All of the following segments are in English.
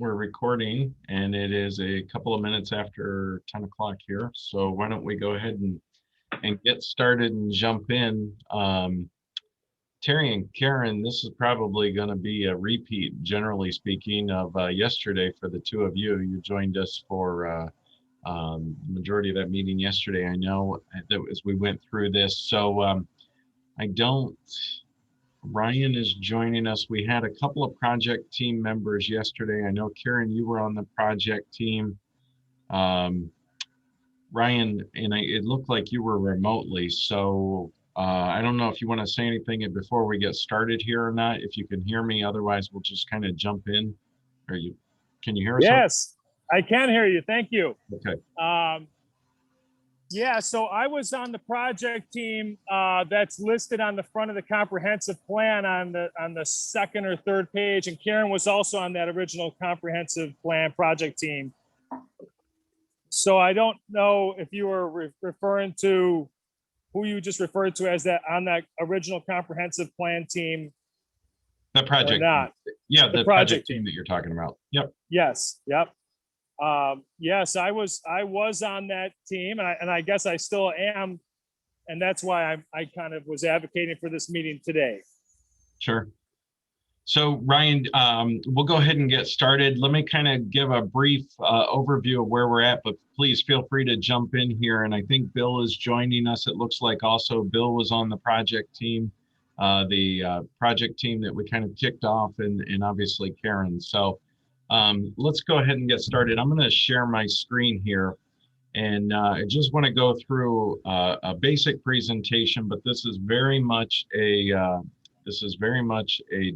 we're recording, and it is a couple of minutes after 10 o'clock here. So why don't we go ahead and get started and jump in. Terry and Karen, this is probably going to be a repeat, generally speaking, of yesterday for the two of you. You joined us for the majority of that meeting yesterday, I know, that as we went through this. So I don't... Ryan is joining us. We had a couple of project team members yesterday. I know, Karen, you were on the project team. Ryan, and it looked like you were remotely. So I don't know if you want to say anything before we get started here or not, if you can hear me. Otherwise, we'll just kind of jump in. Can you hear us? Yes, I can hear you. Thank you. Okay. Yeah, so I was on the project team that's listed on the front of the comprehensive plan on the second or third page, and Karen was also on that original comprehensive plan project team. So I don't know if you were referring to who you just referred to as that on that original comprehensive plan team. The project. Or not. Yeah, the project team that you're talking about. Yep. Yes. Yep. Yes, I was on that team, and I guess I still am, and that's why I kind of was advocating for this meeting today. Sure. So Ryan, we'll go ahead and get started. Let me kind of give a brief overview of where we're at, but please feel free to jump in here. And I think Bill is joining us. It looks like also Bill was on the project team, the project team that we kind of kicked off, and obviously Karen. So let's go ahead and get started. I'm going to share my screen here, and I just want to go through a basic presentation, but this is very much a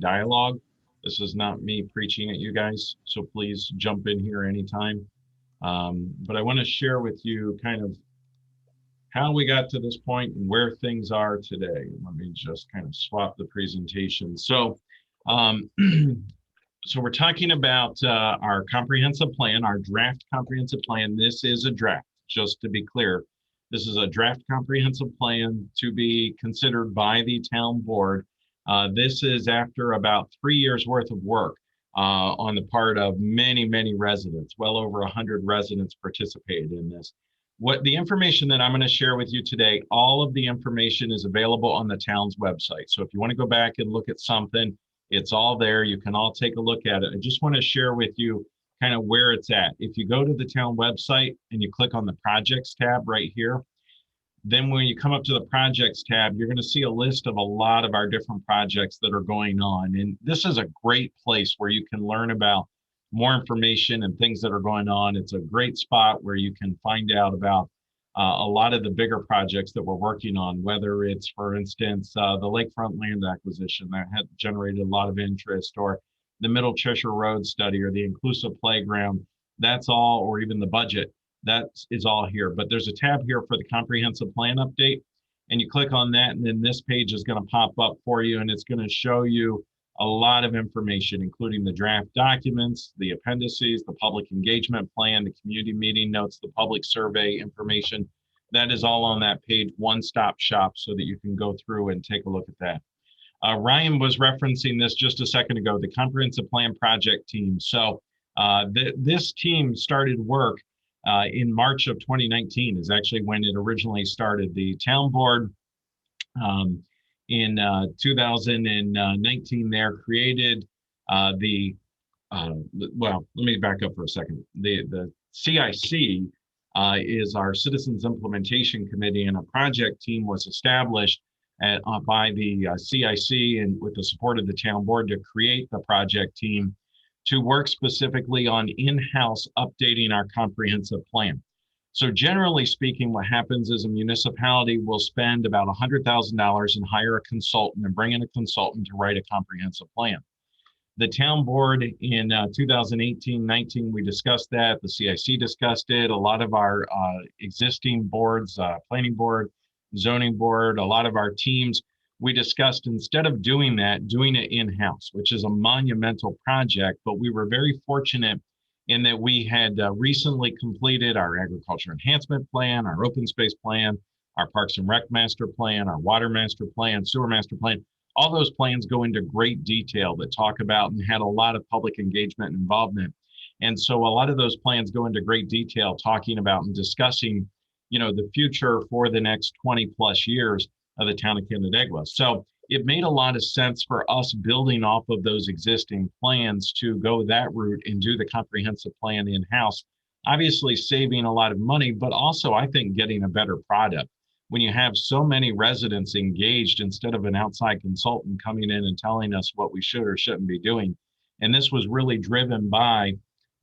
dialogue. This is not me preaching at you guys, so please jump in here anytime. But I want to share with you kind of how we got to this point and where things are today. Let me just kind of swap the presentation. So so we're talking about our comprehensive plan, our draft comprehensive plan. This is a draft, just to be clear. This is a draft comprehensive plan to be considered by the town board. This is after about 3 years worth of work on the part of many, many residents. Well over 100 residents participated in this. What the information that I'm going to share with you today, all of the information is available on the town's website. So if you want to go back and look at something, it's all there. You can all take a look at it. I just want to share with you kind of where it's at. If you go to the town website and you click on the projects tab right here, then when you come up to the projects tab, you're going to see a list of a lot of our different projects that are going on. And this is a great place where you can learn about more information and things that are going on. It's a great spot where you can find out about a lot of the bigger projects that we're working on, whether it's, for instance, the lakefront land acquisition that had generated a lot of interest, or the Middle Cheshire Road study, or the inclusive playground. That's all, or even the budget. That is all here. But there's a tab here for the comprehensive plan update, and you click on that, and then this page is going to pop up for you, and it's going to show you a lot of information, including the draft documents, the appendices, the public engagement plan, the community meeting notes, the public survey information. That is all on that page, one-stop shop, so that you can go through and take a look at that. Ryan was referencing this just a second ago, the comprehensive plan project team. So this team started work in March of 2019 is actually when it originally started. The town board in 2019 there created well, let me back up for a second. The CIC is our Citizens Implementation Committee, and a project team was established by the CIC and with the support of the town board to create the project team to work specifically on in-house updating our comprehensive plan. So generally speaking, what happens is a municipality will spend about $100,000 and hire a consultant and bring in a consultant to write a comprehensive plan. The town board in 2018-19, we discussed that. The CIC discussed it. A lot of our existing boards, planning board, zoning board, a lot of our teams, we discussed, instead of doing that, doing it in-house, which is a monumental project. But we were very fortunate in that we had recently completed our agriculture enhancement plan, our open space plan, our parks and rec master plan, our water master plan, sewer master plan. All those plans go into great detail that talk about and had a lot of public engagement and involvement. And so a lot of those plans go into great detail talking about and discussing, the future for the next 20 plus years of the town of Canandaigua. So it made a lot of sense for us building off of those existing plans to go that route and do the comprehensive plan in-house, obviously saving a lot of money, but also I think getting a better product. When you have so many residents engaged instead of an outside consultant coming in and telling us what we should or shouldn't be doing. And this was really driven by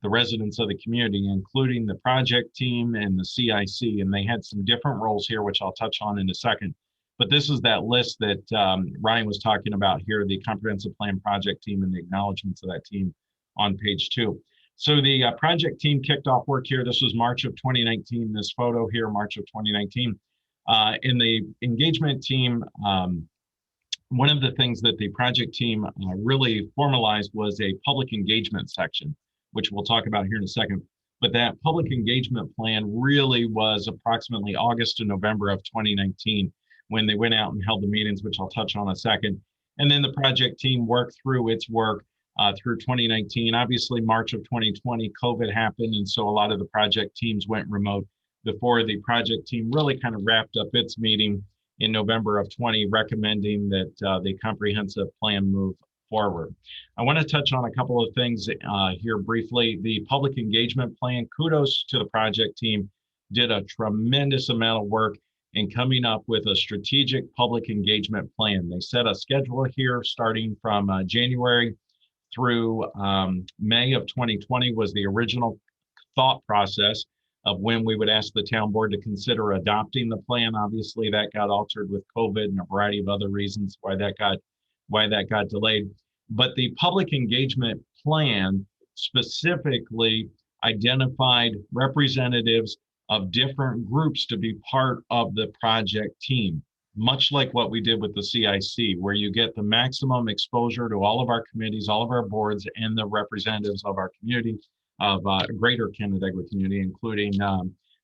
the residents of the community, including the project team and the CIC. And they had some different roles here, which I'll touch on in a second. But this is that list that Ryan was talking about here, the comprehensive plan project team and the acknowledgements of that team on page 2. So the project team kicked off work here. This was March of 2019, this photo here, March of 2019. In the engagement team, one of the things that the project team really formalized was a public engagement section, which we'll talk about here in a second. But that public engagement plan really was approximately August to November of 2019 when they went out and held the meetings, which I'll touch on in a second. And then the project team worked through its work through 2019. Obviously, March of 2020, COVID happened. And so a lot of the project teams went remote before the project team really kind of wrapped up its meeting in November of 20, recommending that the comprehensive plan move forward. I want to touch on a couple of things here briefly. The public engagement plan, kudos to the project team, did a tremendous amount of work in coming up with a strategic public engagement plan. They set a schedule here starting from January through May of 2020 was the original thought process of when we would ask the town board to consider adopting the plan. Obviously, that got altered with COVID and a variety of other reasons why that got delayed. But the public engagement plan specifically identified representatives of different groups to be part of the project team, much like what we did with the CIC, where you get the maximum exposure to all of our committees, all of our boards, and the representatives of our community, of greater Canandaigua community, including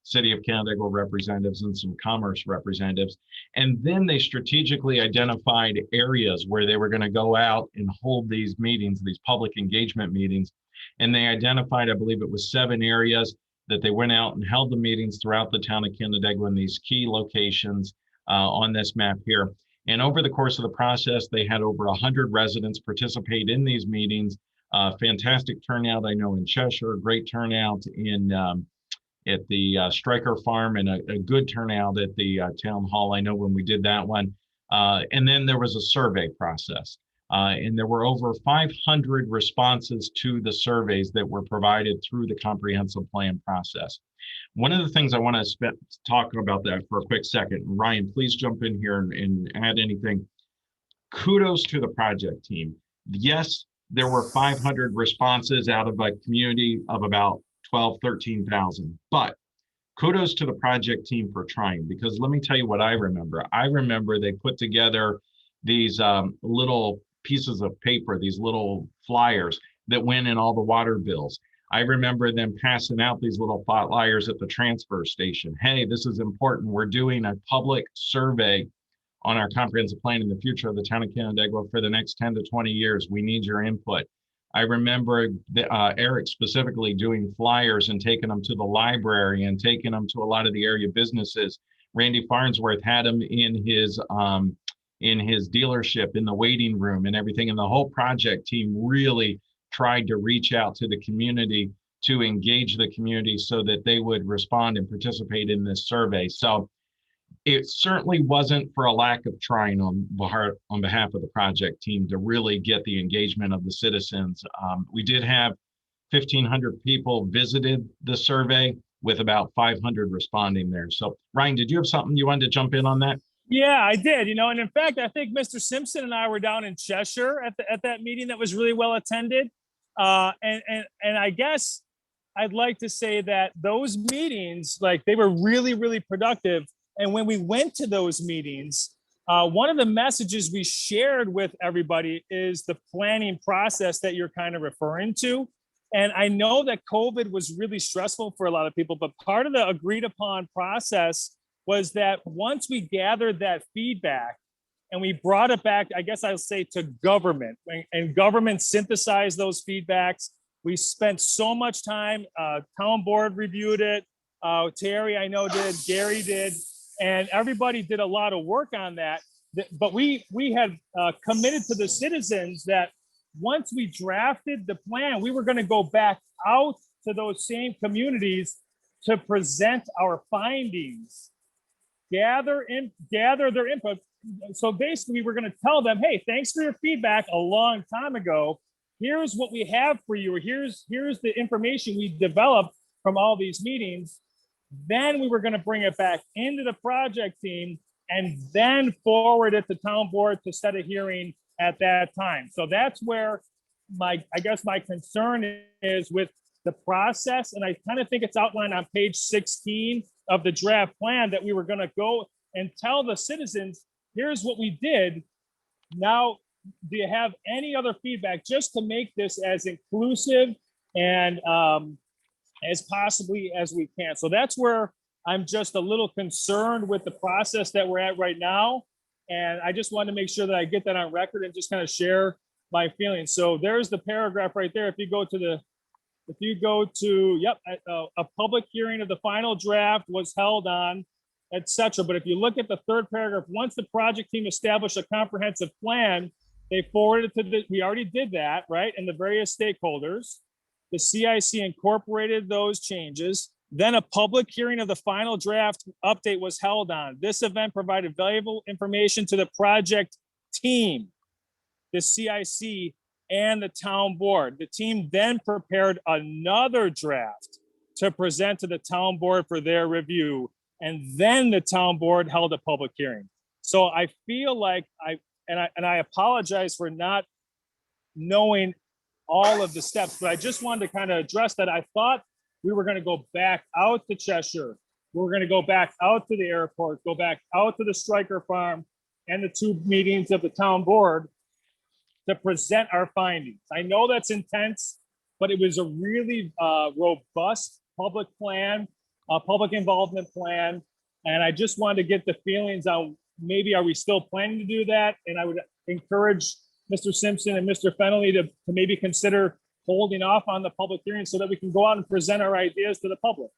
City of Canandaigua representatives and some commerce representatives. And then they strategically identified areas where they were going to go out and hold these meetings, these public engagement meetings. And they identified, I believe it was 7 areas that they went out and held the meetings throughout the town of Canandaigua in these key locations on this map here. And over the course of the process, they had over 100 residents participate in these meetings. Fantastic turnout, I know, in Cheshire, great turnout at the Stryker Farm, and a good turnout at the town hall, I know, when we did that one. And then there was a survey process. And there were over 500 responses to the surveys that were provided through the comprehensive plan process. One of the things I want to talk about that for a quick second, Ryan, please jump in here and add anything. Kudos to the project team. Yes, there were 500 responses out of a community of about 12, 13,000, but kudos to the project team for trying, because let me tell you what I remember. I remember they put together these little pieces of paper, these little flyers that went in all the water bills. I remember them passing out these little flyers at the transfer station. Hey, this is important. We're doing a public survey on our comprehensive plan in the future of the town of Canandaigua for the next 10 to 20 years. We need your input. I remember Eric specifically doing flyers and taking them to the library and taking them to a lot of the area businesses. Randy Farnsworth had them in his dealership, in the waiting room and everything. And the whole project team really tried to reach out to the community to engage the community so that they would respond and participate in this survey. So it certainly wasn't for a lack of trying on behalf of the project team to really get the engagement of the citizens. We did have 1,500 people visited the survey with about 500 responding there. So Ryan, did you have something you wanted to jump in on that? Yeah, I did, and in fact, I think Mr. Simpson and I were down in Cheshire at that meeting that was really well attended. And I guess I'd like to say that those meetings, like, they were really, really productive. And when we went to those meetings, one of the messages we shared with everybody is the planning process that you're kind of referring to. And I know that COVID was really stressful for a lot of people, but part of the agreed upon process was that once we gathered that feedback and we brought it back, I guess I'll say, to government, and government synthesized those feedbacks, We spent so much time, town board reviewed it. Terry, I know did, Gary did, and everybody did a lot of work on that. But we had committed to the citizens that once we drafted the plan, we were going to go back out to those same communities to present our findings, gather their input. So basically, we're going to tell them, hey, thanks for your feedback a long time ago. Here's what we have for you. Here's the information we developed from all these meetings. Then we were going to bring it back into the project team and then forward it to town board to set a hearing at that time. So that's where I guess my concern is with the process. And I kind of think it's outlined on page 16 of the draft plan that we were going to go and tell the citizens, here's what we did. Now, do you have any other feedback just to make this as inclusive and as possibly as we can? So that's where I'm just a little concerned with the process that we're at right now. And I just wanted to make sure that I get that on record and just kind of share my feelings. So there's the paragraph right there. If you go to, yep, a public hearing of the final draft was held on, etc. But if you look at the third paragraph, once the project team established a comprehensive plan, they forwarded it to we already did that, right? And the various stakeholders. The CIC incorporated those changes. Then a public hearing of the final draft update was held on. This event provided valuable information to the project team, the CIC, and the town board. The team then prepared another draft to present to the town board for their review. And then the town board held a public hearing. So I feel like I apologize for not knowing all of the steps, but I just wanted to kind of address that. I thought we were going to go back out to Cheshire. We were going to go back out to the airport, go back out to the Stryker farm and the 2 meetings of the town board to present our findings. I know that's intense, but it was a really robust public plan, a public involvement plan. And I just wanted to get the feelings on maybe are we still planning to do that? And I would encourage Mr. Simpson and Mr. Fennelly to maybe consider holding off on the public hearing so that we can go out and present our ideas to the public.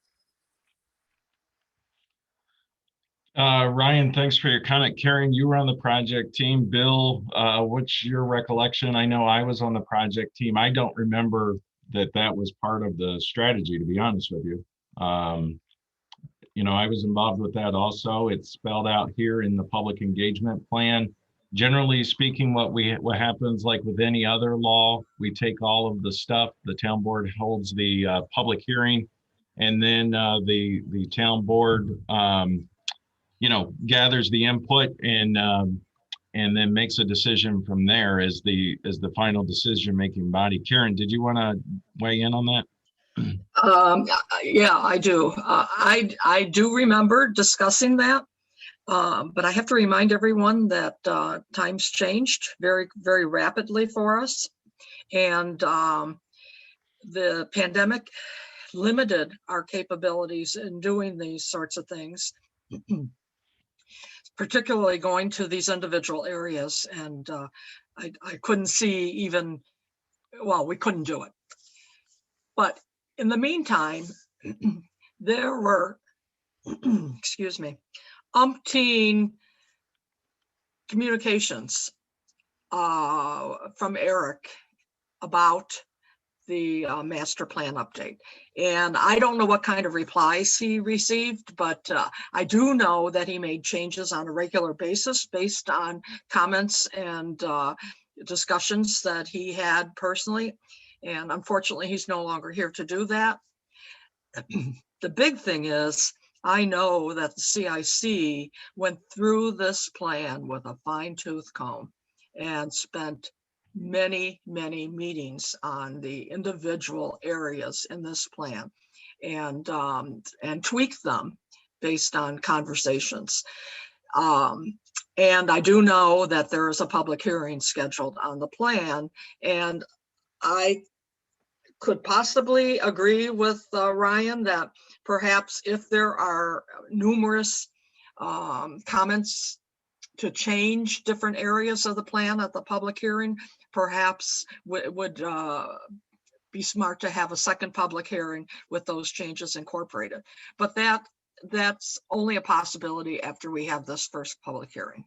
Ryan, thanks for your comment. Karen, you were on the project team. Bill, what's your recollection? I know I was on the project team. I don't remember that was part of the strategy, to be honest with you. You know, I was involved with that also. It's spelled out here in the public engagement plan. Generally speaking, what happens, like with any other law, we take all of the stuff, the town board holds the public hearing, and then the town board you know, gathers the input and then makes a decision from there as the final decision-making body. Karen, did you want to weigh in on that? Yeah, I do. I do remember discussing that, but I have to remind everyone that times changed very, very rapidly for us, and the pandemic limited our capabilities in doing these sorts of things. Particularly going to these individual areas, and I couldn't see even, well, we couldn't do it. But in the meantime, there were, excuse me, umpteen communications from Eric about the master plan update. And I don't know what kind of replies he received, but I do know that he made changes on a regular basis based on comments and discussions that he had personally. And unfortunately, he's no longer here to do that. The big thing is, I know that the CIC went through this plan with a fine-tooth comb and spent many, many meetings on the individual areas in this plan and tweaked them based on conversations. And I do know that there is a public hearing scheduled on the plan, and I could possibly agree with Ryan that perhaps if there are numerous comments to change different areas of the plan at the public hearing, perhaps would be smart to have a second public hearing with those changes incorporated. But that's only a possibility after we have this first public hearing.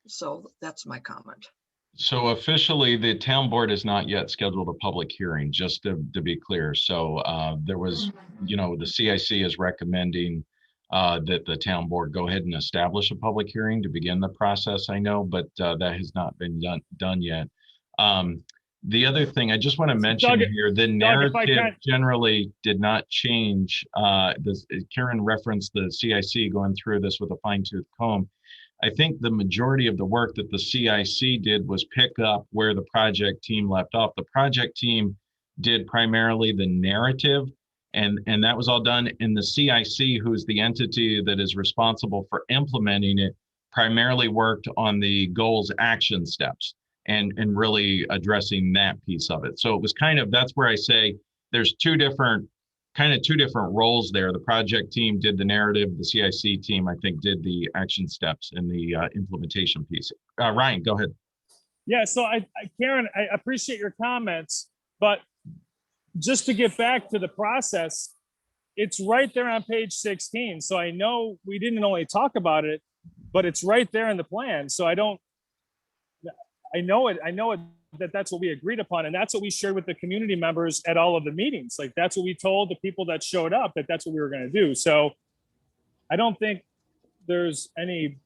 So that's my comment. So officially, the town board has not yet scheduled a public hearing, just to be clear. So there was, the CIC is recommending that the town board go ahead and establish a public hearing to begin the process, I know, but that has not been done yet. The other thing I just want to mention here, the narrative generally did not change. Karen referenced the CIC going through this with a fine-tooth comb. I think the majority of the work that the CIC did was pick up where the project team left off. The project team did primarily the narrative, and that was all done. And the CIC, who's the entity that is responsible for implementing it, primarily worked on the goals action steps and really addressing that piece of it. So it was that's where I say there's two different roles there. The project team did the narrative. The CIC team, I think, did the action steps and the implementation piece. Ryan, go ahead. Yeah, so Karen, I appreciate your comments, but just to get back to the process, it's right there on page 16. So I know we didn't only talk about it, but it's right there in the plan. So I know that's what we agreed upon, and that's what we shared with the community members at all of the meetings. Like, that's what we told the people that showed up, that's what we were going to do. So I don't think there's any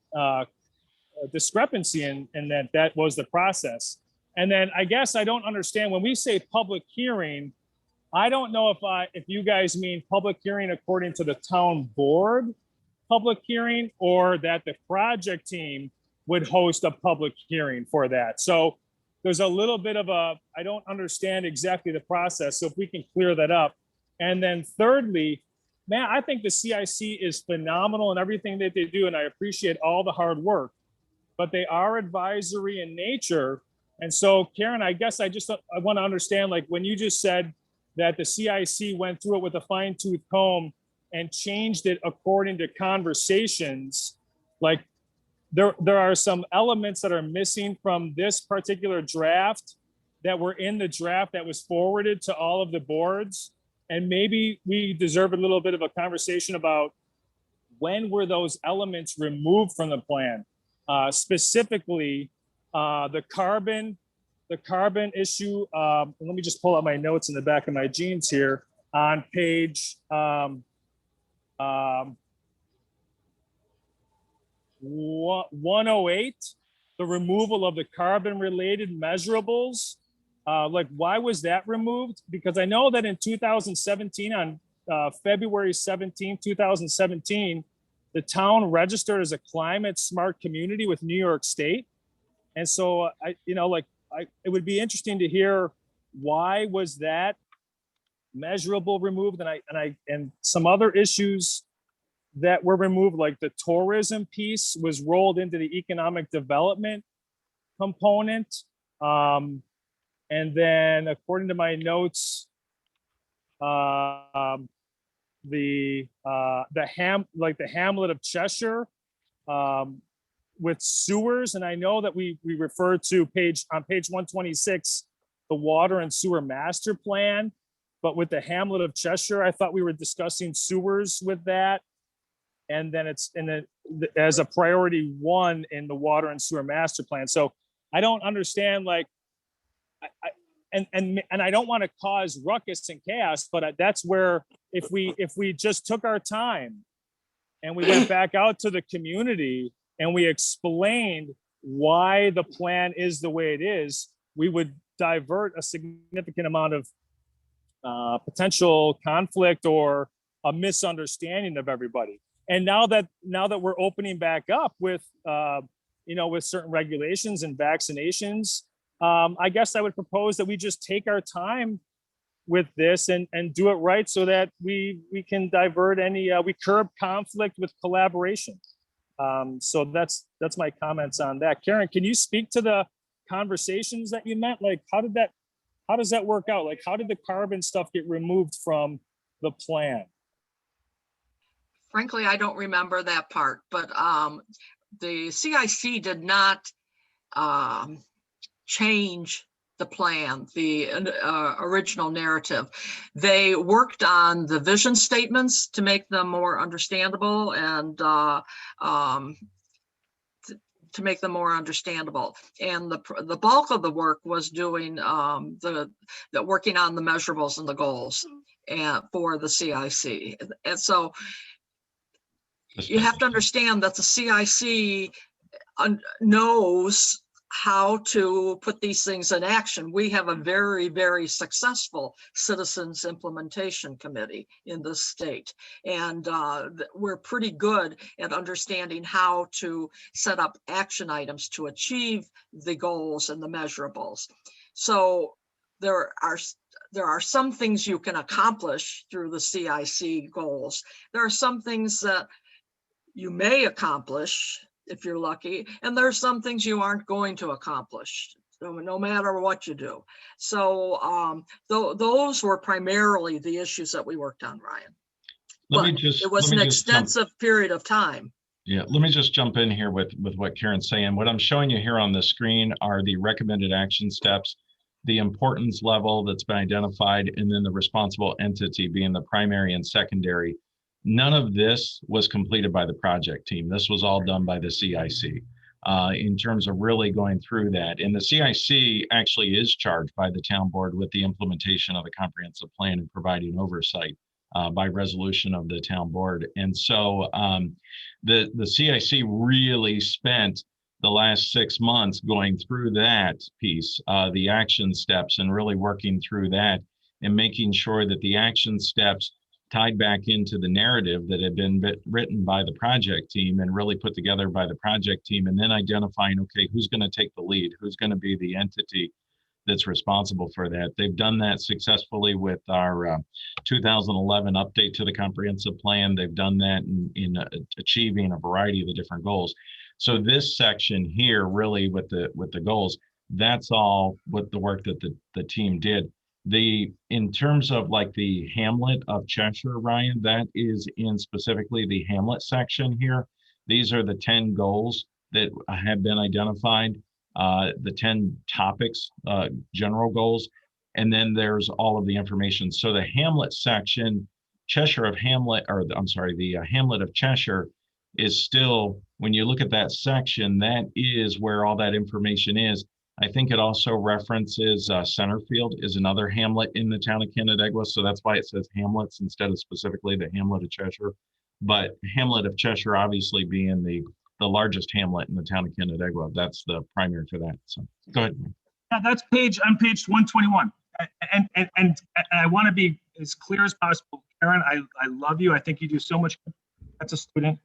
discrepancy in that was the process. And then I guess I don't understand when we say public hearing, I don't know if you guys mean public hearing according to the town board public hearing, or that the project team would host a public hearing for that. So there's a little bit of I don't understand exactly the process. So if we can clear that up. And then thirdly, man, I think the CIC is phenomenal in everything that they do. And I appreciate all the hard work, but they are advisory in nature. And so Karen, I guess I want to understand, like, when you just said that the CIC went through it with a fine-tooth comb and changed it according to conversations, like, there are some elements that are missing from this particular draft that were in the draft that was forwarded to all of the boards. And maybe we deserve a little bit of a conversation about when were those elements removed from the plan? Specifically, the carbon issue. Let me just pull out my notes in the back of my jeans here on page 108, the removal of the carbon related measurables. Like, why was that removed? Because I know that in 2017, on February 17, 2017, the town registered as a climate smart community with New York State. And so it would be interesting to hear why was that measurable removed, and some other issues that were removed, like the tourism piece was rolled into the economic development component. And then according to my notes, the Hamlet of Cheshire with sewers. And I know that we refer to on page 126, the water and sewer master plan, but with the Hamlet of Cheshire, I thought we were discussing sewers with that. And then it's as a priority 1 in the water and sewer master plan. So I don't understand, like, and I don't want to cause ruckus and chaos, but that's where if we just took our time and we went back out to the community and we explained why the plan is the way it is, we would divert a significant amount of potential conflict or a misunderstanding of everybody. And now that we're opening back up with with certain regulations and vaccinations, I guess I would propose that we just take our time with this and do it right, so that we can divert we curb conflict with collaboration. So that's my comments on that. Karen, can you speak to the conversations that you meant? Like, how does that work out? Like, how did the carbon stuff get removed from the plan? Frankly, I don't remember that part, but the CIC did not change the plan, the original narrative. They worked on the vision statements to make them more understandable and to make them more understandable. And the bulk of the work was doing working on the measurables and the goals and for the CIC. And so you have to understand that the CIC knows how to put these things in action. We have a very, very successful citizens implementation committee in the state. And we're pretty good at understanding how to set up action items to achieve the goals and the measurables. So there are some things you can accomplish through the CIC goals. There are some things that you may accomplish if you're lucky, and there's some things you aren't going to accomplish, no matter what you do. So those were primarily the issues that we worked on, Ryan. It was an extensive period of time. Yeah, let me just jump in here with what Karen's saying. What I'm showing you here on the screen are the recommended action steps, the importance level that's been identified, and then the responsible entity being the primary and secondary. None of this was completed by the project team. This was all done by the CIC in terms of really going through that. And the CIC actually is charged by the town board with the implementation of the comprehensive plan and providing oversight by resolution of the town board. And so the CIC really spent the last 6 months going through that piece, the action steps, and really working through that and making sure that the action steps tied back into the narrative that had been written by the project team and really put together by the project team, and then identifying, okay, who's going to take the lead, who's going to be the entity that's responsible for that. They've done that successfully with our 2011 update to the comprehensive plan. They've done that in achieving a variety of the different goals. So this section here, really with the goals, that's all what the work that the team did. In terms of like the Hamlet of Cheshire, Ryan, that is in specifically the Hamlet section here. These are the 10 goals that have been identified, the 10 topics, general goals, and then there's all of the information. So the Hamlet section, Cheshire of Hamlet, or I'm sorry, the Hamlet of Cheshire is still, when you look at that section, that is where all that information is. I think it also references Centerfield is another hamlet in the town of Canandaigua. So that's why it says hamlets instead of specifically the Hamlet of Cheshire. But Hamlet of Cheshire obviously being the largest hamlet in the town of Canandaigua. That's the primary for that. So go ahead. Yeah, that's on page 121. And I want to be as clear as possible. Karen, I love you. I think you do so much as a student.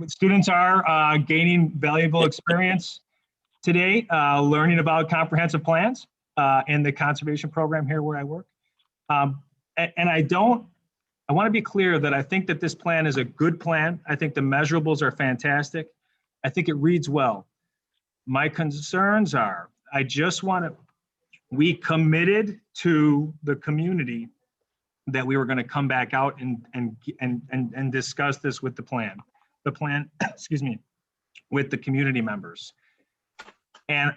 Students are gaining valuable experience today, learning about comprehensive plans and the conservation program here where I work. And I want to be clear that I think that this plan is a good plan. I think the measurables are fantastic. I think it reads well. My concerns are, we committed to the community that we were going to come back out and discuss this with the plan, excuse me, with the community members. And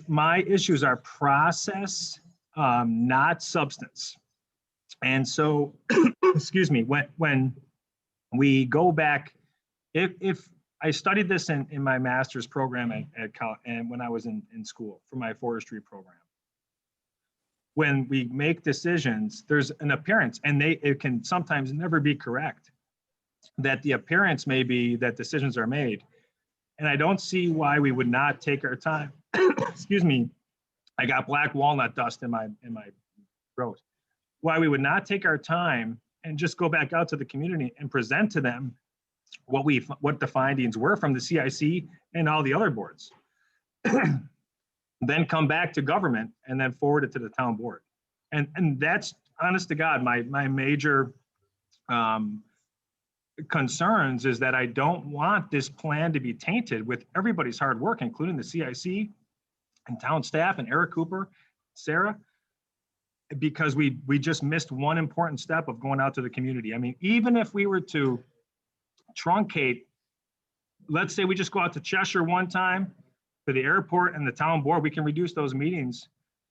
my issues are process, not substance. And so, excuse me, when we go back, if I studied this in my master's program at college and when I was in school for my forestry program. When we make decisions, there's an appearance, and it can sometimes never be correct, that the appearance may be that decisions are made. And I don't see why we would not take our time. Excuse me, I got black walnut dust in my throat. Why we would not take our time and just go back out to the community and present to them what the findings were from the CIC and all the other boards. Then come back to government and then forward it to the town board. And that's, honest to God, my major concerns is that I don't want this plan to be tainted with everybody's hard work, including the CIC and town staff and Eric Cooper, Sarah, because we just missed one important step of going out to the community. I mean, even if we were to truncate, let's say we just go out to Cheshire one time, to the airport and the town board, we can reduce those meetings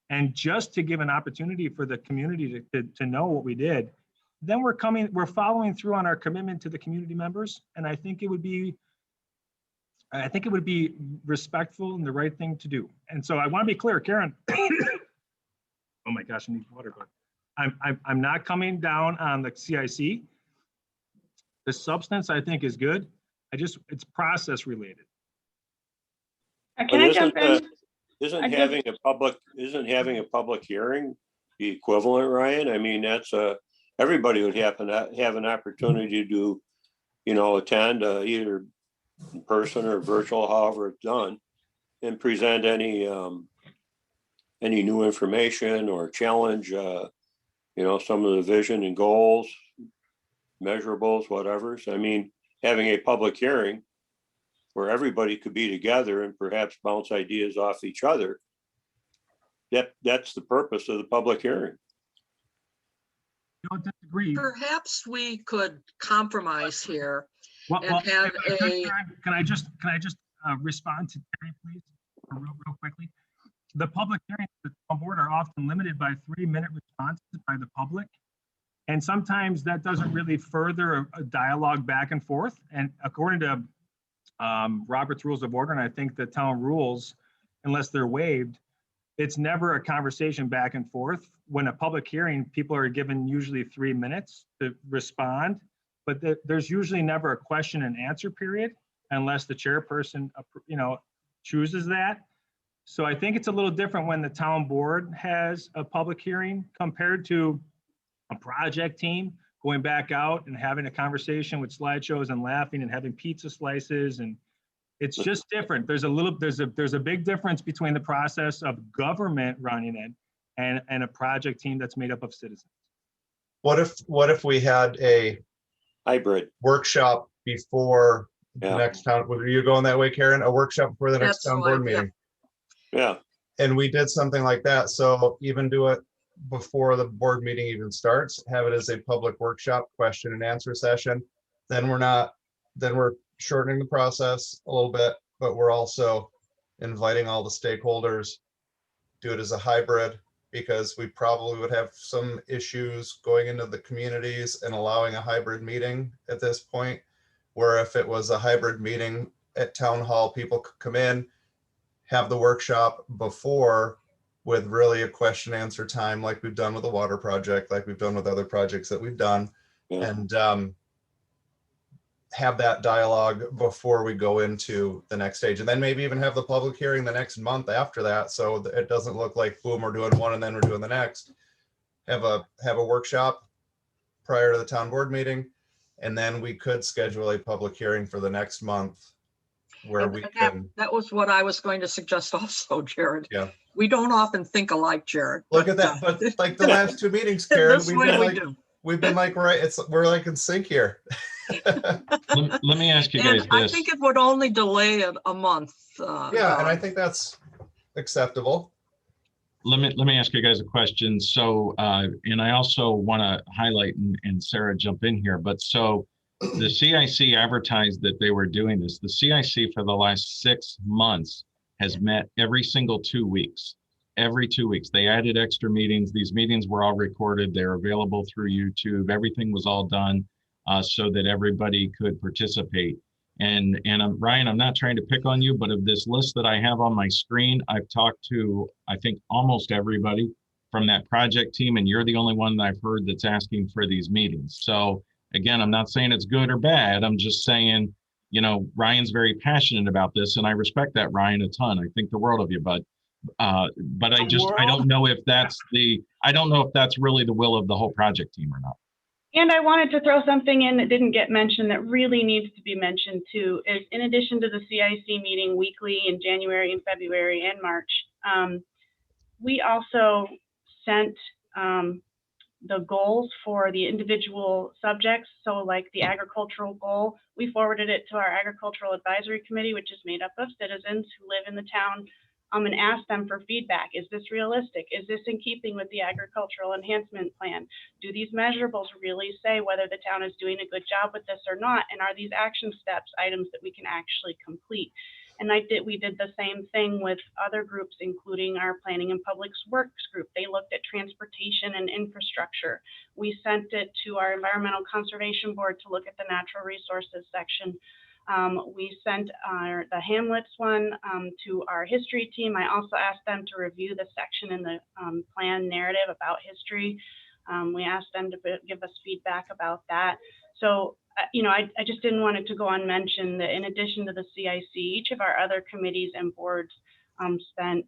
And just to give an opportunity for the community to know what we did, then we're following through on our commitment to the community members. And I think it would be respectful and the right thing to do. And so I want to be clear, Karen. Oh my gosh, I need water, but I'm not coming down on the CIC. The substance I think is good. It's process related. Can I jump in? Isn't I having a public hearing the equivalent, Ryan? I mean, that's everybody would happen to have an opportunity to, attend either in person or virtual, however it's done, and present any new information or challenge, some of the vision and goals, measurables, whatever. So, I mean, having a public hearing where everybody could be together and perhaps bounce ideas off each other. That's the purpose of the public hearing. Don't disagree. Perhaps we could compromise here. Well, and have can I just respond to Terry, please, real quickly? The public hearings at the town board are often limited by 3-minute responses by the public. And sometimes that doesn't really further a dialogue back and forth. And according to Robert's Rules of Order, and I think the town rules, unless they're waived, it's never a conversation back and forth. When a public hearing, people are given usually 3 minutes to respond, but there's usually never a question and answer period unless the chairperson, chooses that. So I think it's a little different when the town board has a public hearing compared to a project team going back out and having a conversation with slideshows and laughing and having pizza slices, and it's just different. There's a big difference between the process of government running it and a project team that's made up of citizens. What if we had a Hybrid. workshop before the Yeah. next town? Were you going that way, Karen? A workshop before the next That's town what- board yeah. meeting? Yeah. And we did something like that. So even do it before the board meeting even starts, have it as a public workshop question and answer session. Then we're shortening the process a little bit, but we're also inviting all the stakeholders. Do it as a hybrid, because we probably would have some issues going into the communities and allowing a hybrid meeting at this point. Where if it was a hybrid meeting at town hall, people could come in, have the workshop before with really a question answer time, like we've done with the water project, like we've done with other projects that we've done. Yeah. And have that dialogue before we go into the next stage, and then maybe even have the public hearing the next month after that, so that it doesn't look like boom, we're doing one and then we're doing the next. Have a workshop prior to the town board meeting, and then we could schedule a public hearing for the next month where And we that- can That was what I was going to suggest also, Jared. Yeah. We don't often think alike, Jared. look at that. But like the last two meetings, Karen, This way we do. we've been like, right, we're like in sync here. Let me ask you guys And I this. think it would only delay it a month. Yeah, and I think that's acceptable. Let me ask you guys a question. So, and I also want to highlight, and Sarah jump in here, but so the CIC advertised that they were doing this. The CIC for the last 6 months has met every single 2 weeks. Every 2 weeks. They added extra meetings. These meetings were all recorded. They're available through YouTube. Everything was all done so that everybody could participate. And Ryan, I'm not trying to pick on you, but of this list that I have on my screen, I've talked to, I think, almost everybody from that project team, and you're the only one that I've heard that's asking for these meetings. So again, I'm not saying it's good or bad. I'm just saying, Ryan's very passionate about this, and I respect that, Ryan, a ton. I think the world of you, but I don't know if that's really the will of the whole project team or not. And I wanted to throw something in that didn't get mentioned that really needs to be mentioned too, is in addition to the CIC meeting weekly in January and February and March, we also sent the goals for the individual subjects. So like the agricultural goal, we forwarded it to our agricultural advisory committee, which is made up of citizens who live in the town, and asked them for feedback. Is this realistic? Is this in keeping with the agricultural enhancement plan? Do these measurables really say whether the town is doing a good job with this or not? And are these action steps items that we can actually complete? And we did the same thing with other groups, including our Planning and Public Works group. They looked at transportation and infrastructure. We sent it to our Environmental Conservation Board to look at the natural resources section. We sent the Hamlets one to our history team. I also asked them to review the section in the plan narrative about history. We asked them to give us feedback about that. So, I just didn't want it to go unmentioned that in addition to the CIC, each of our other committees and boards spent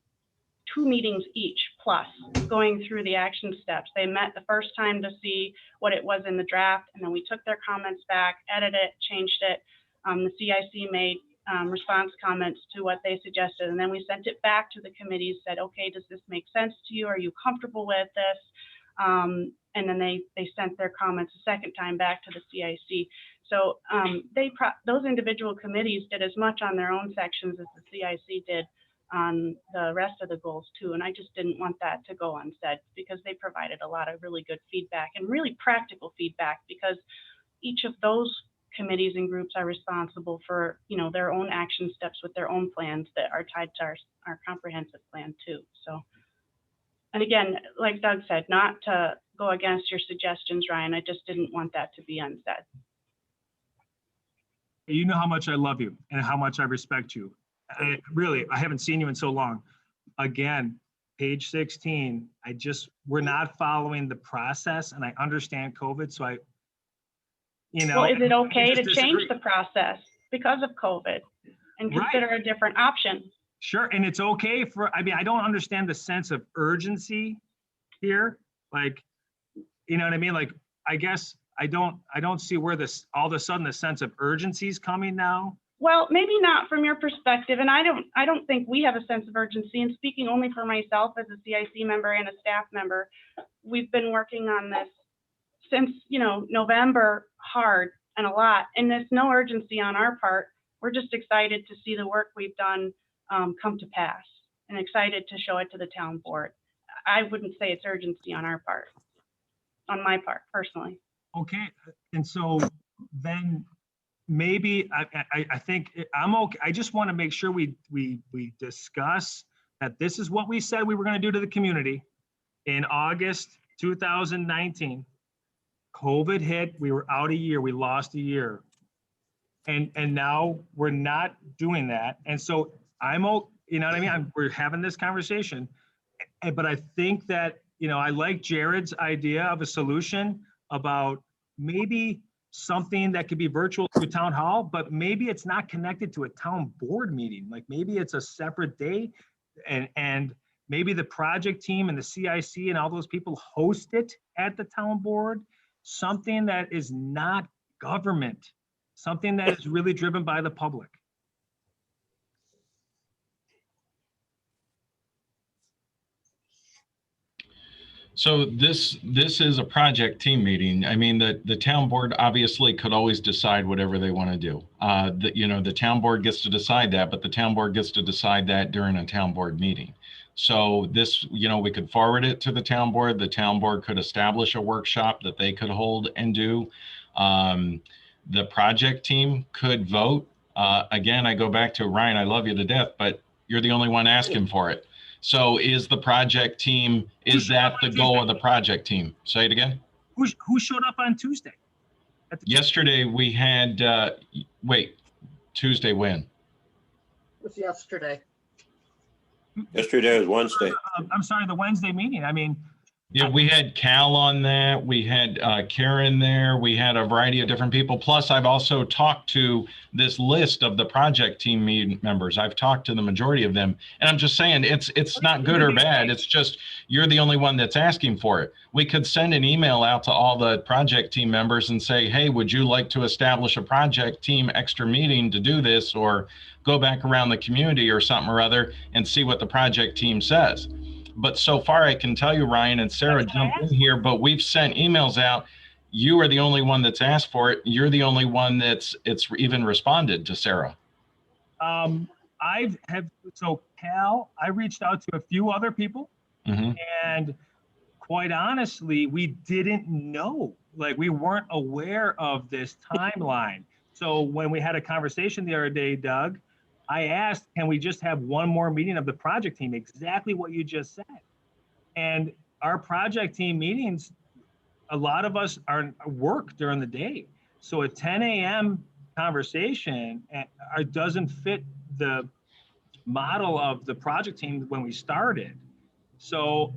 2 meetings each plus going through the action steps. They met the first time to see what it was in the draft, and then we took their comments back, edited it, changed it. The CIC made response comments to what they suggested, and then we sent it back to the committees, said, okay, does this make sense to you? Are you comfortable with this? And then they sent their comments a second time back to the CIC. So those individual committees did as much on their own sections as the CIC did on the rest of the goals too. And I just didn't want that to go unsaid because they provided a lot of really good feedback and really practical feedback, because each of those committees and groups are responsible for, their own action steps with their own plans that are tied to our comprehensive plan too. So, and again, like Doug said, not to go against your suggestions, Ryan, I just didn't want that to be unsaid. You know how much I love you and how much I respect you. I haven't seen you in so long. Again, page 16, we're not following the process, and I understand COVID, so Well, is it okay to change the process because of COVID and consider a different option? Sure, and it's okay I don't understand the sense of urgency here. Like, you know what I mean? Like, I guess I don't see where all of a sudden the sense of urgency is coming now. Well, maybe not from your perspective, and I don't think we have a sense of urgency. And speaking only for myself as a CIC member and a staff member, we've been working on this since November, hard and a lot, and there's no urgency on our part. We're just excited to see the work we've done come to pass, and excited to show it to the town board. I wouldn't say it's urgency on our part, on my part personally. Okay, and so then maybe I think I'm okay. I just want to make sure we discuss that this is what we said we were going to do to the community in August 2019. COVID hit, we were out a year, we lost a year. And now we're not doing that. And so you know what I mean? We're having this conversation, but I think that, I like Jared's idea of a solution about maybe something that could be virtual through town hall, but maybe it's not connected to a town board meeting. Like maybe it's a separate day, and maybe the project team and the CIC and all those people host it at the town board. Something that is not government, something that is really driven by the public. So this is a project team meeting. I mean, the town board obviously could always decide whatever they want to do. The town board gets to decide that, but the town board gets to decide that during a town board meeting. So this, we could forward it to the town board. The town board could establish a workshop that they could hold and do. The project team could vote. Again, I go back to Ryan, I love you to death, but you're the only one asking for it. So is the project team, is that the goal of the project team? Say it again. Who showed up on Tuesday? Yesterday we had, Tuesday when? It was yesterday. Yesterday was Wednesday. I'm sorry, the Wednesday meeting. I mean. Yeah, we had Cal on that. We had Karen there. We had a variety of different people. Plus, I've also talked to this list of the project team members. I've talked to the majority of them. And I'm just saying, it's not good or bad. It's just, you're the only one that's asking for it. We could send an email out to all the project team members and say, hey, would you like to establish a project team extra meeting to do this, or go back around the community or something or other and see what the project team says. But so far, I can tell you, Ryan and Sarah jump in here, but we've sent emails out. You are the only one that's asked for it. You're the only one it's even responded to Sarah. So Cal, I reached out to a few other people, and quite honestly, we didn't know, like we weren't aware of this timeline. So when we had a conversation the other day, Doug, I asked, can we just have one more meeting of the project team? Exactly what you just said. And our project team meetings, a lot of us are work during the day. So a 10 a.m. conversation doesn't fit the model of the project team when we started. So,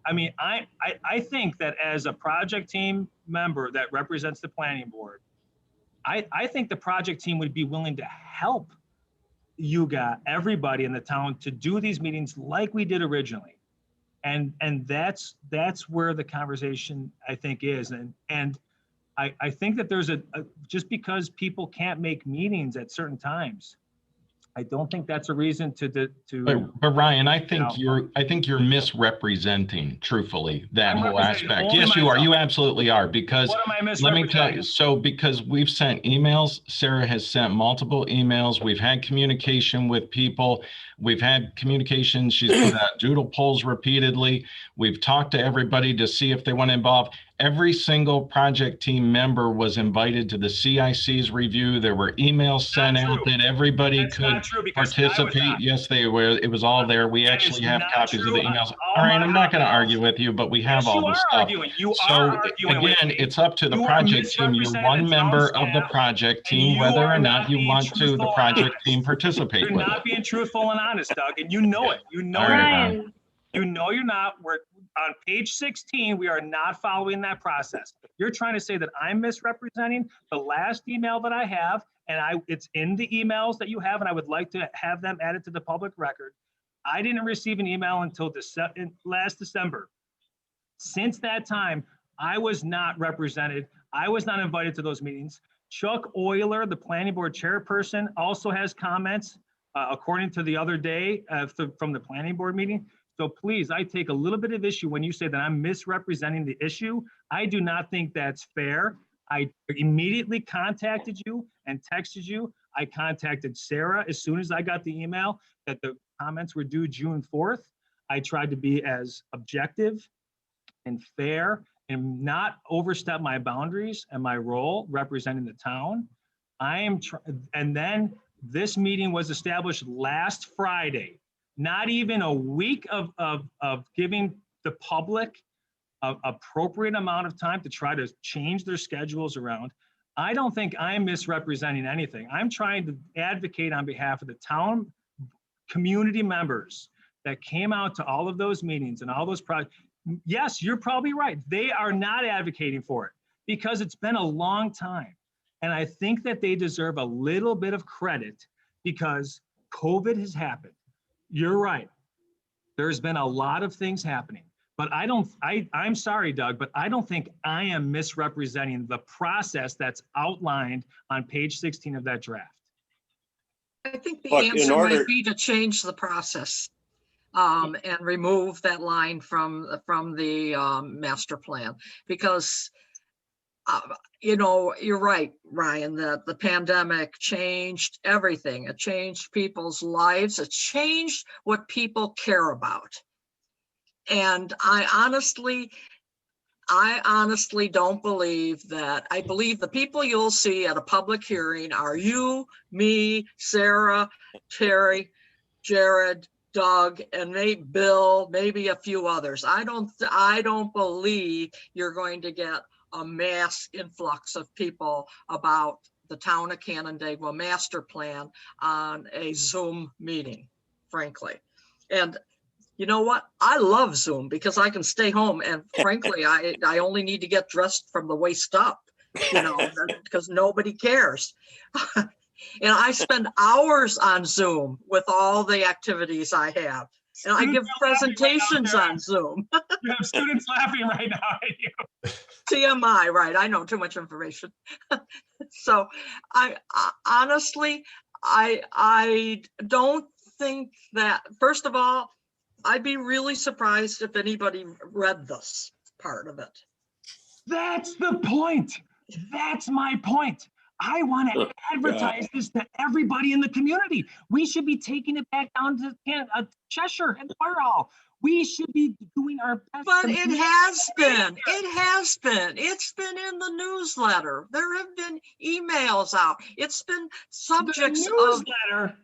I mean, I think that as a project team member that represents the planning board, I think the project team would be willing to help you guys, everybody in the town, to do these meetings like we did originally. And that's where the conversation, I think, is. And I think that there's just because people can't make meetings at certain times, I don't think that's a reason to. But Ryan, I think know. you're misrepresenting, truthfully, that I'm whole representing aspect. only Yes, you are. myself. You absolutely are. Because What am I let me tell you, misrepresenting? so because we've sent emails, Sarah has sent multiple emails. We've had communication with people. We've had communication. She's put out doodle polls repeatedly. We've talked to everybody to see if they want to involve. Every single project team member was invited to the CIC's review. There were emails sent out that everybody That's could not true because I was participate. not. Yes, they were. It was all there. We That actually is have not copies of the true. emails. All All right, my I'm not going to emails. argue with you, but we have Yes, all you the are stuff. arguing. You So are arguing with again, me. it's up to the You are project team. You're misrepresenting one the town member of the staff, project and team, you whether are or not not you being want to, the truthful and project honest. team participate You're with not it. being truthful and honest, Doug, and you know it. You know All you're right, not. Ryan, You know you're not. We're on page 16. We are not following that process. You're trying to say that I'm misrepresenting the last email that I have, and it's in the emails that you have, and I would like to have them added to the public record. I didn't receive an email until last December. Since that time, I was not represented. I was not invited to those meetings. Chuck Euler, the planning board chairperson, also has comments, according to the other day from the planning board meeting. So please, I take a little bit of issue when you say that I'm misrepresenting the issue. I do not think that's fair. I immediately contacted you and texted you. I contacted Sarah as soon as I got the email that the comments were due June 4th. I tried to be as objective and fair and not overstep my boundaries and my role representing the town. And then this meeting was established last Friday, not even a week of giving the public an appropriate amount of time to try to change their schedules around. I don't think I'm misrepresenting anything. I'm trying to advocate on behalf of the town community members that came out to all of those meetings and all those projects. Yes, you're probably right. They are not advocating for it because it's been a long time. And I think that they deserve a little bit of credit because COVID has happened. You're right. There's been a lot of things happening, but I'm sorry, Doug, but I don't think I am misrepresenting the process that's outlined on page 16 of that draft. I think the Look, in answer order- might be to change the process and remove that line from the master plan, because you're right, Ryan, that the pandemic changed everything. It changed people's lives. It changed what people care about. And I honestly don't believe that. I believe the people you'll see at a public hearing are you, me, Sarah, Terry, Jared, Doug, and maybe Bill, maybe a few others. I don't believe you're going to get a mass influx of people about the town of Canandaigua master plan on a Zoom meeting, frankly. And you know what? I love Zoom because I can stay home, and frankly, I only need to get dressed from the waist up, because nobody cares. And I spend hours on Zoom with all the activities I have. And I give presentations on Zoom. You have students laughing right now at you. TMI, right? I know too much information. So I honestly, I don't think that, first of all, I'd be really surprised if anybody read this part of it. That's the point. That's my point. I want to advertise this to everybody in the community. We should be taking it back down to Cheshire and Fire Hall. We should be doing our best. But it has been. It has been. It's been in the newsletter. There have been emails out. It's been subjects the newsletter.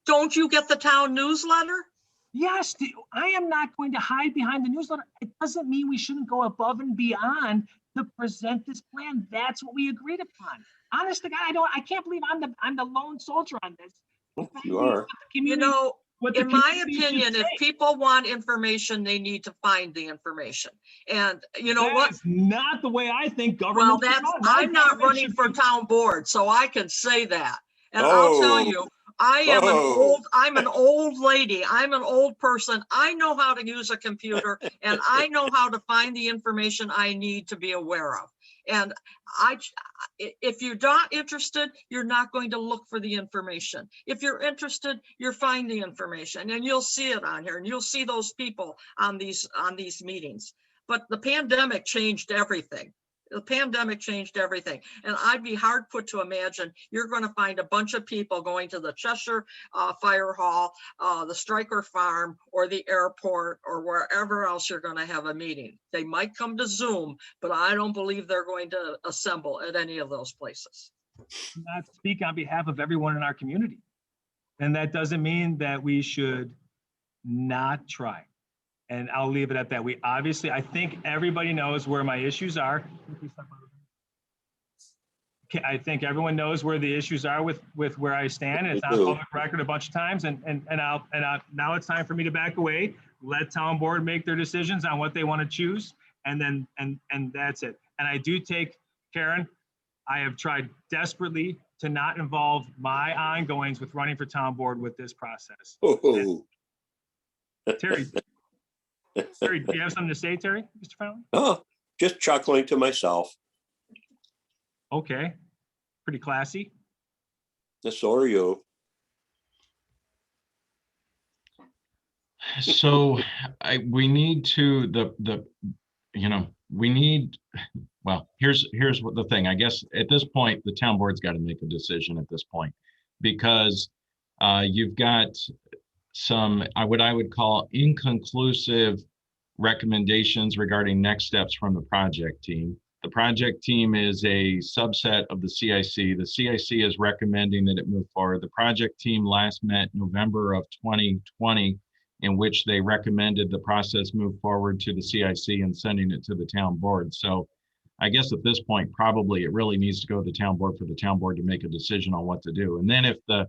Don't you get the town newsletter? Yes, I am not going to hide behind the newsletter. It doesn't mean we shouldn't go above and beyond to present this plan. That's what we agreed upon. Honest to God, I can't believe I'm the lone soldier on this. You are. You know, What the in my community should opinion, if say. people want information, they need to find the information. And you know what? That's not the way I think Well, government. should that's, run. My I'm not government running should for be- town board, so I can say that. And I'll tell Oh. you, I'm Oh. an old lady. I'm an old person. I know how to use a computer and I know how to find the information I need to be aware of. And if you're not interested, you're not going to look for the information. If you're interested, you'll find the information and you'll see it on here and you'll see those people on these meetings. But the pandemic changed everything. The pandemic changed everything. And I'd be hard put to imagine you're going to find a bunch of people going to the Cheshire Fire Hall, the Stryker Farm, or the airport, or wherever else you're going to have a meeting. They might come to Zoom, but I don't believe they're going to assemble at any of those places. Not speak on behalf of everyone in our community. And that doesn't mean that we should not try. And I'll leave it at that. I think everybody knows where my issues are. Okay, I think everyone knows where the issues are with where I stand. It's They on do. public record a bunch of times and now it's time for me to back away, let town board make their decisions on what they want to choose. And then, and that's it. And I do take, Karen, I have tried desperately to not involve my ongoings with running for town board with this process. Oh. Terry, Terry, do you have something to say, Terry, Mr. Fallon? Oh, just chuckling to myself. Okay, pretty classy. So are you. So we need to, well, here's what the thing, I guess at this point, the town board's got to make a decision at this point. Because you've got some, what I would call inconclusive recommendations regarding next steps from the project team. The project team is a subset of the CIC. The CIC is recommending that it move forward. The project team last met November of 2020, in which they recommended the process move forward to the CIC and sending it to the town board. So I guess at this point, probably it really needs to go to the town board for the town board to make a decision on what to do. And then if the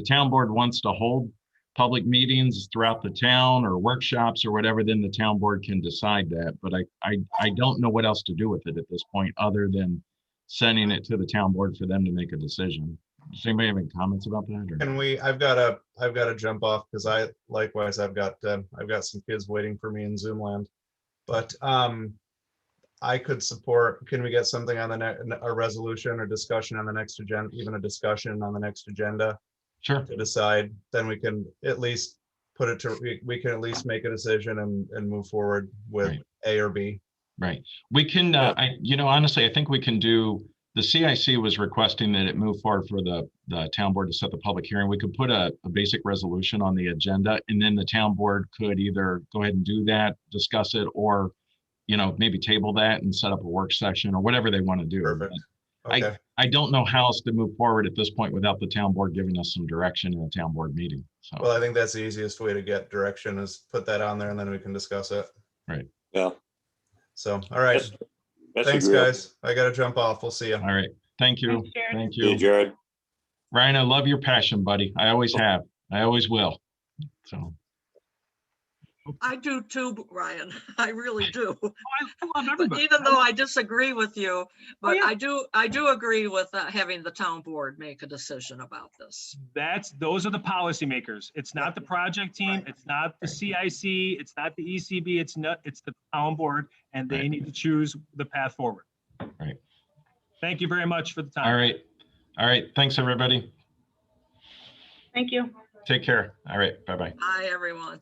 town board wants to hold public meetings throughout the town or workshops or whatever, then the town board can decide that. But I don't know what else to do with it at this point, other than sending it to the town board for them to make a decision. Does anybody have any comments about that? Or? Can we, I've got to jump off because I've got some kids waiting for me in Zoom land. But I could support, can we get something on a resolution or discussion on the next agenda, even a discussion on the next agenda Sure. to decide, then we can at least put it to, we can at least make a decision and move forward with Right. A or B. Right. We can, honestly, I think we can do, the CIC was requesting that it move forward for the town board to set the public hearing. We could put a basic resolution on the agenda, and then the town board could either go ahead and do that, discuss it, or, maybe table that and set up a work session or whatever they want to do. Perfect. Okay, I don't know how else to move forward at this point without the town board giving us some direction in a town board meeting. well, So, I think that's the easiest way to get direction is put that on there and then we can discuss it. Yeah. So, all right, That's thanks, agreeable. guys. I gotta jump off. We'll see you. all right. Thank you. Thanks, Jared. Thank Hey, you. Jared. Ryan, I love your passion, buddy. I always have. I always will. So, I do too, Ryan. I really do. I love But everybody. even though I disagree with you, but yeah. I do agree with having the town board make a decision about this. Those are the policymakers. It's not the project team. Right. It's not the CIC. It's not the ECB. It's the town board, and they Right. need to choose the path forward. Right. Thank you very much for the time. all right. All right. Thanks, everybody. Thank you. Take care. All right. Bye-bye. Hi, everyone.